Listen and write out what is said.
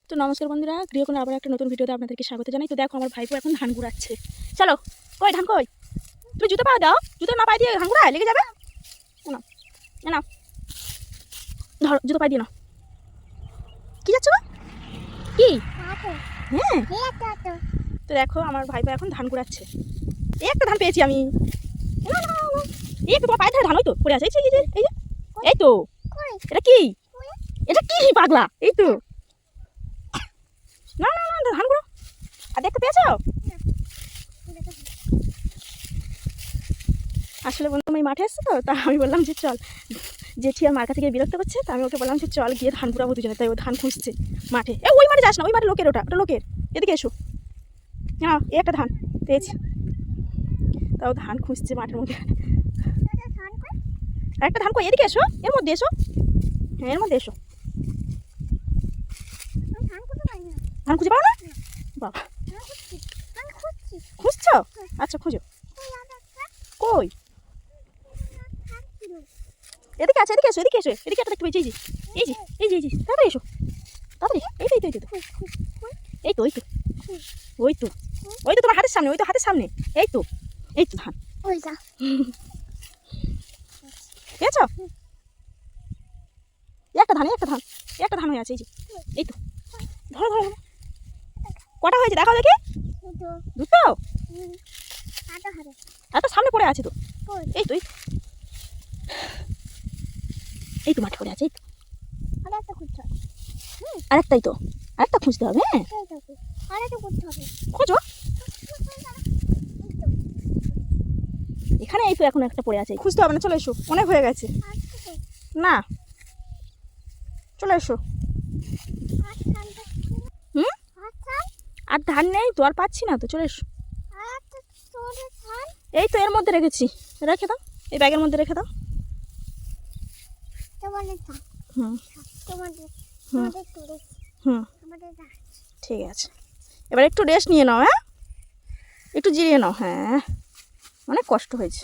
তো নমস্কার বন্ধুরা, গৃহকোণের আবার একটা নতুন ভিডিওতে আপনাদেরকে স্বাগত জানাই। তো দেখো আমার ভাইপো এখন ধান কুড়াচ্ছে। চলো, কই ধান কই? তুমি জুতো পা দাও, জুতো না পায়ে দিয়ে ধান কুড়ায় লেগে যাবে। না না, ধরো জুতো পায়ে দিয়ে নাও। কি যাচ্ছ কি? হ্যাঁ, তো দেখো আমার ভাইপো এখন ধান কুড়াচ্ছে। একটা ধান পেয়েছি আমি। এই তো তোমার পায়ে ধরে ধান, ওই তো পড়ে আছে। এই যে এই তো, এটা কি? এটা কি পাগলা? এই তো, না না না, ধান কুড়ো। আর দেখতে পেয়েছো? আসলে বন্ধু আমি মাঠে এসেছি, তো তা আমি বললাম যে চল, জেঠি আর মার্কা থেকে বিরক্ত করছে, তা আমি ওকে বললাম যে চল গিয়ে ধান কুড়াবো দুজনে। তাই ও ধান খুঁজছে মাঠে। ওই মাঠে যাস না, ওই মাঠে লোকের, ওটা লোকের। এদিকে এসো। হ্যাঁ, এই একটা ধান পেয়েছি। তাও ধান খুঁজছে মাঠের মধ্যে। আর একটা ধান কই? এদিকে এসো, এর মধ্যে এসো। হ্যাঁ, এর মধ্যে এসো। ধান খুঁজে পাও না? বাবা, খুঁজছো? আচ্ছা খুঁজো। কই? এদিকে আছে, এদিকে এসো, এদিকে এসো। এদিকে একটা দেখতে পেয়েছি। এই যে তাড়াতাড়ি এসো, তাড়াতাড়ি। এই তো ওই তো তোমার হাতের সামনে, ওই তো হাতের সামনে। এই তো ধান পেয়েছো? একটা ধান হয়ে আছে। এই তো ধরো কটা হয়েছে দেখাও দেখি। দুটো? এত সামনে পড়ে আছে তো। এই তো মাঠে পড়ে আছে। এই তো আরেকটাই তো, আরেকটা খুঁজতে হবে। হ্যাঁ, খোঁজো। এখানে এই তো এখন একটা পড়ে আছে, খুঁজতে হবে না। চলে এসো, অনেক হয়ে গেছে। না, চলে এসো। আর ধান নেই তো, আর পাচ্ছি না তো। চলে এসো। এই তো এর মধ্যে রেখেছি, রেখে দাও। এই ব্যাগের মধ্যে রেখে দাও। ঠিক আছে, এবার একটু রেস্ট নিয়ে নাও। হ্যাঁ, একটু জিরিয়ে নাও। হ্যাঁ, অনেক কষ্ট হয়েছে।